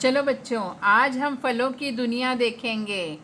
चलो बच्चों, आज हम फलों की दुनिया देखेंगे।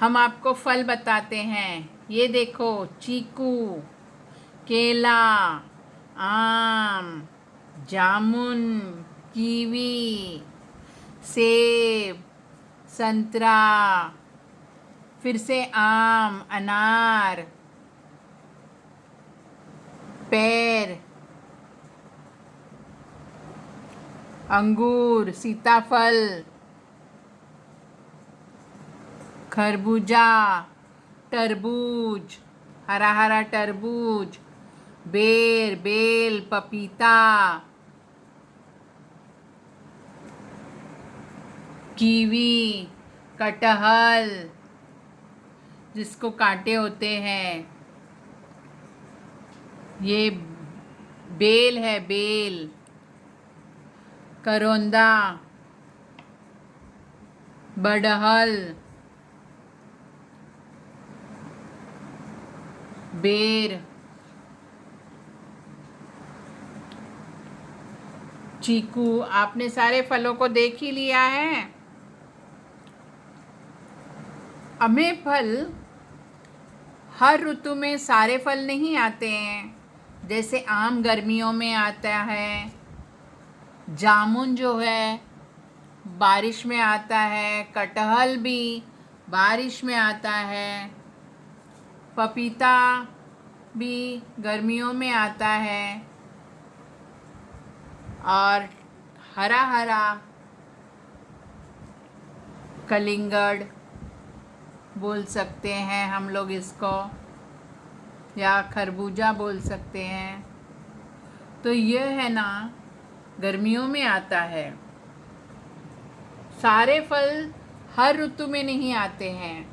हम आपको फल बताते हैं। ये देखो, चीकू, केला, आम, जामुन, कीवी, सेब, संतरा, फिर से आम, अनार, पेर, अंगूर, सीताफल, खरबूजा, तरबूज, हरा हरा तरबूज, बेर, बेल, पपीता, कीवी, कटहल जिसको कांटे होते हैं, ये बेल है, बेल, करौंदा, बड़हल, बेर, चीकू। आपने सारे फलों को देख ही लिया है। हमें फल हर ऋतु में सारे फल नहीं आते हैं। जैसे आम गर्मियों में आता है, जामुन जो है बारिश में आता है, कटहल भी बारिश में आता है, पपीता भी गर्मियों में आता है, और हरा हरा कलिंगड़ बोल सकते हैं हम लोग इसको, या खरबूजा बोल सकते हैं। तो यह है ना, गर्मियों में आता है। सारे फल हर ऋतु में नहीं आते हैं।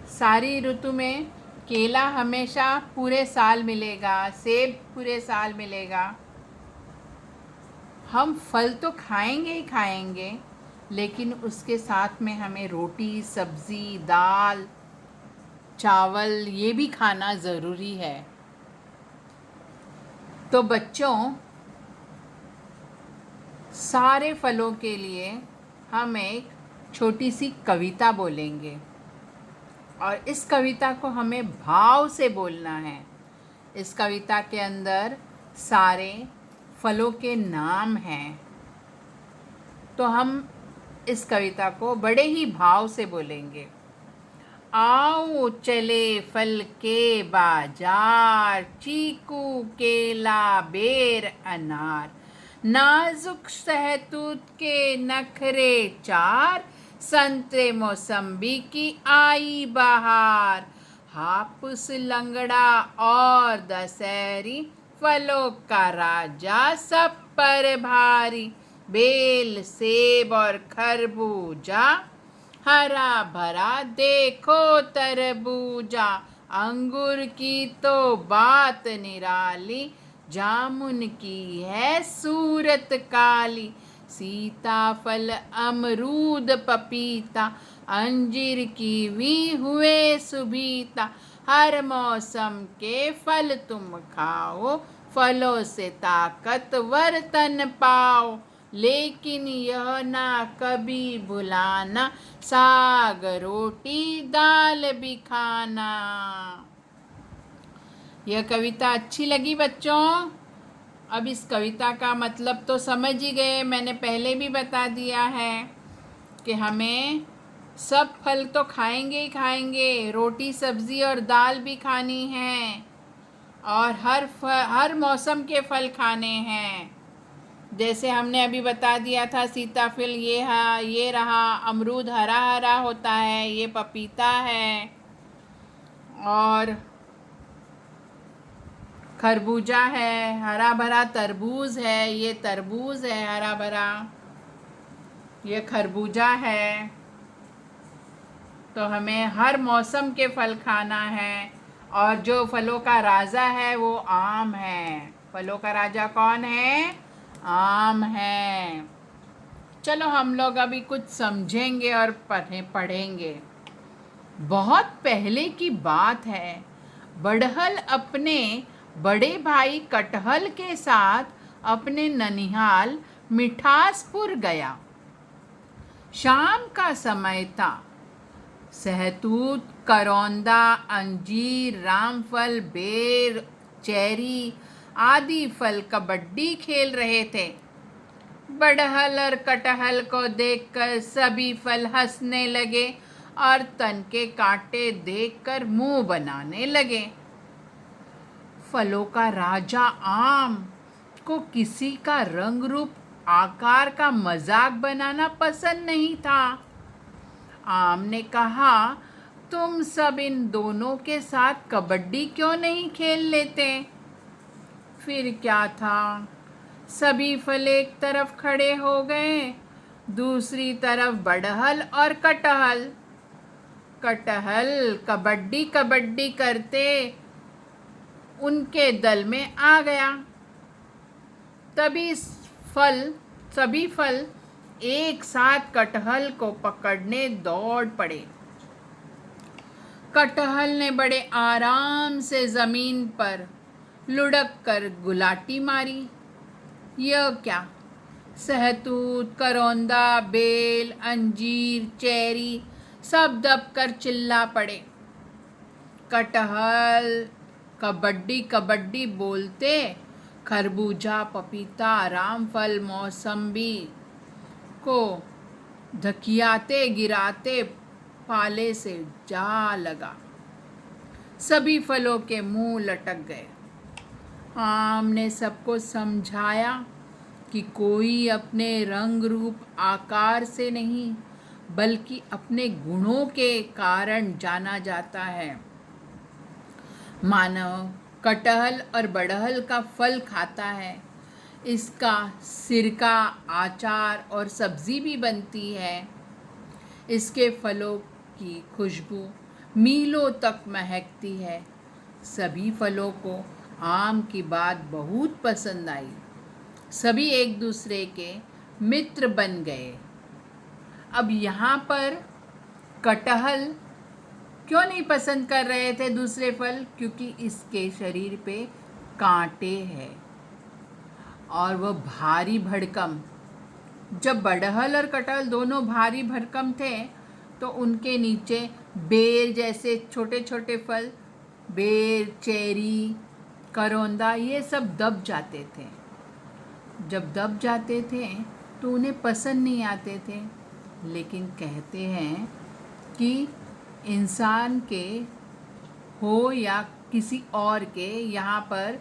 सारी ऋतु में केला हमेशा पूरे साल मिलेगा, सेब पूरे साल मिलेगा। हम फल तो खाएंगे ही खाएंगे, लेकिन उसके साथ में हमें रोटी, सब्जी, दाल, चावल ये भी खाना ज़रूरी है। तो बच्चों, सारे फलों के लिए हम एक छोटी सी कविता बोलेंगे, और इस कविता को हमें भाव से बोलना है। इस कविता के अंदर सारे फलों के नाम हैं, तो हम इस कविता को बड़े ही भाव से बोलेंगे। आओ चले फल के बाजार, चीकू, केला, बेर, अनार, नाजुक सहतूत के नखरे चार, संतरे मौसम्बी की आई बहार, हापुस, लंगड़ा और दशहरी, फलों का राजा सब पर भारी, बेल, सेब और खरबूजा, हरा भरा देखो तरबूजा, अंगूर की तो बात निराली, जामुन की है सूरत काली, सीताफल, अमरूद, पपीता, अंजीर, कीवी हुए सुभीता, हर मौसम के फल तुम खाओ, फलों से ताकतवर तन पाओ, लेकिन यह ना कभी भुलाना, साग, रोटी, दाल भी खाना। यह कविता अच्छी लगी बच्चों? अब इस कविता का मतलब तो समझ ही गए। मैंने पहले भी बता दिया है कि हमें सब फल तो खाएंगे ही खाएंगे, रोटी, सब्जी और दाल भी खानी है, और हर मौसम के फल खाने हैं। जैसे हमने अभी बता दिया था, सीताफल ये रहा, अमरूद हरा हरा होता है, ये पपीता है, और खरबूजा है, हरा भरा तरबूज है, ये तरबूज है हरा भरा, ये खरबूजा है। तो हमें हर मौसम के फल खाना है, और जो फलों का राजा है वो आम है। फलों का राजा कौन है? आम है। चलो हम लोग अभी कुछ समझेंगे और पढ़ेंगे। बहुत पहले की बात है, बड़हल अपने बड़े भाई कटहल के साथ अपने ननिहाल मिठासपुर गया। शाम का समय था। सहतूत, करौंदा, अंजीर, रामफल, बेर, चेरी आदि फल कबड्डी खेल रहे थे। बड़हल और कटहल को देखकर सभी फल हंसने लगे और तन के कांटे देखकर मुंह बनाने लगे। फलों का राजा आम को किसी का रंग रूप आकार का मजाक बनाना पसंद नहीं था। आम ने कहा, तुम सब इन दोनों के साथ कबड्डी क्यों नहीं खेल लेते? फिर क्या था, सभी फल एक तरफ खड़े हो गए, दूसरी तरफ बड़हल और कटहल। कटहल कबड्डी कबड्डी करते उनके दल में आ गया। तभी सभी फल एक साथ कटहल को पकड़ने दौड़ पड़े। कटहल ने बड़े आराम से जमीन पर लुढ़क कर गुलाटी मारी। यह क्या, सहतूत, करौंदा, बेल, अंजीर, चेरी सब दबकर चिल्ला पड़े। कटहल कबड्डी कबड्डी बोलते खरबूजा, पपीता, रामफल, मौसम्बी को धकियाते गिराते पाले से जा लगा। सभी फलों के मुंह लटक गए। आम ने सबको समझाया कि कोई अपने रंग रूप आकार से नहीं बल्कि अपने गुणों के कारण जाना जाता है। मानव कटहल और बड़हल का फल खाता है, इसका सिरका, अचार और सब्जी भी बनती है। इसके फलों की खुशबू मीलों तक महकती है। सभी फलों को आम की बात बहुत पसंद आई। सभी एक दूसरे के मित्र बन गए। अब यहाँ पर कटहल क्यों नहीं पसंद कर रहे थे दूसरे फल? क्योंकि इसके शरीर पे कांटे हैं और वह भारी भरकम। जब बड़हल और कटहल दोनों भारी भरकम थे तो उनके नीचे बेर जैसे छोटे छोटे फल, बेर, चेरी, करौंदा, ये सब दब जाते थे। जब दब जाते थे तो उन्हें पसंद नहीं आते थे। लेकिन कहते हैं कि इंसान के हो या किसी और के, यहाँ पर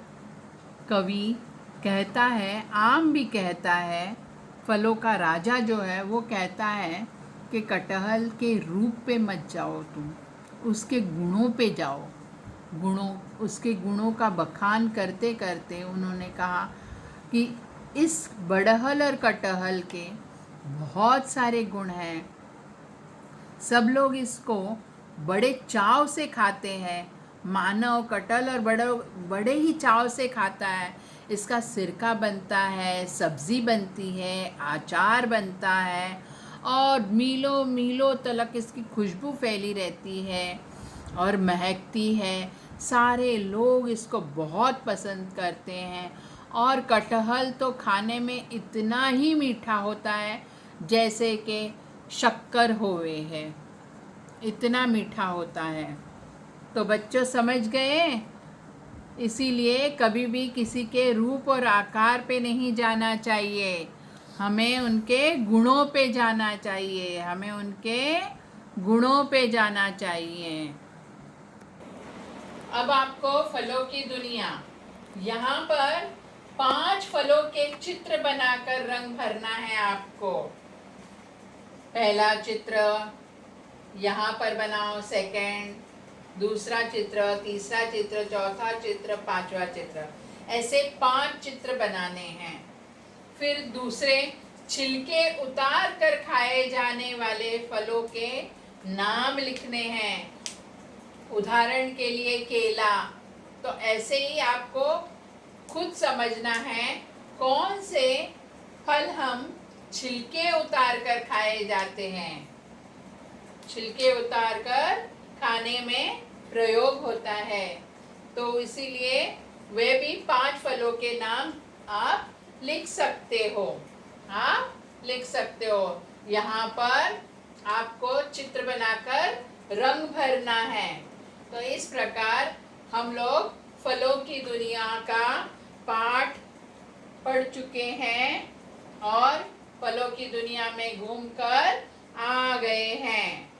कवि कहता है, आम भी कहता है, फलों का राजा जो है वो कहता है कि कटहल के रूप पे मत जाओ, तुम उसके गुणों पे जाओ। उसके गुणों का बखान करते करते उन्होंने कहा कि इस बड़हल और कटहल के बहुत सारे गुण हैं। सब लोग इसको बड़े चाव से खाते हैं। मानव कटहल और बड़े ही चाव से खाता है। इसका सिरका बनता है, सब्जी बनती है, अचार बनता है और मीलों मीलों तलक इसकी खुशबू फैली रहती है और महकती है। सारे लोग इसको बहुत पसंद करते हैं और कटहल तो खाने में इतना ही मीठा होता है जैसे कि शक्कर होवे है, इतना मीठा होता है। तो बच्चों समझ गए? इसीलिए कभी भी किसी के रूप और आकार पे नहीं जाना चाहिए, हमें उनके गुणों पे जाना चाहिए। हमें उनके गुणों पे जाना चाहिए। अब आपको फलों की दुनिया, यहाँ पर 5 फलों के चित्र बनाकर रंग भरना है आपको। पहला चित्र यहाँ पर बनाओ, सेकंड, दूसरा चित्र, तीसरा चित्र, चौथा चित्र, 5वां चित्र, ऐसे 5 चित्र बनाने हैं। फिर दूसरे छिलके उतार कर खाए जाने वाले फलों के नाम लिखने हैं। उदाहरण के लिए केला। तो ऐसे ही आपको खुद समझना है कौन से फल हम छिलके उतार कर खाए जाते हैं। छिलके उतार कर खाने में प्रयोग होता है। तो इसीलिए वे भी 5 फलों के नाम आप लिख सकते हो। आप लिख सकते हो। यहाँ पर आपको चित्र बनाकर रंग भरना है। तो इस प्रकार हम लोग फलों की दुनिया का पाठ पढ़ चुके हैं और फलों की दुनिया में घूमकर आ गए हैं।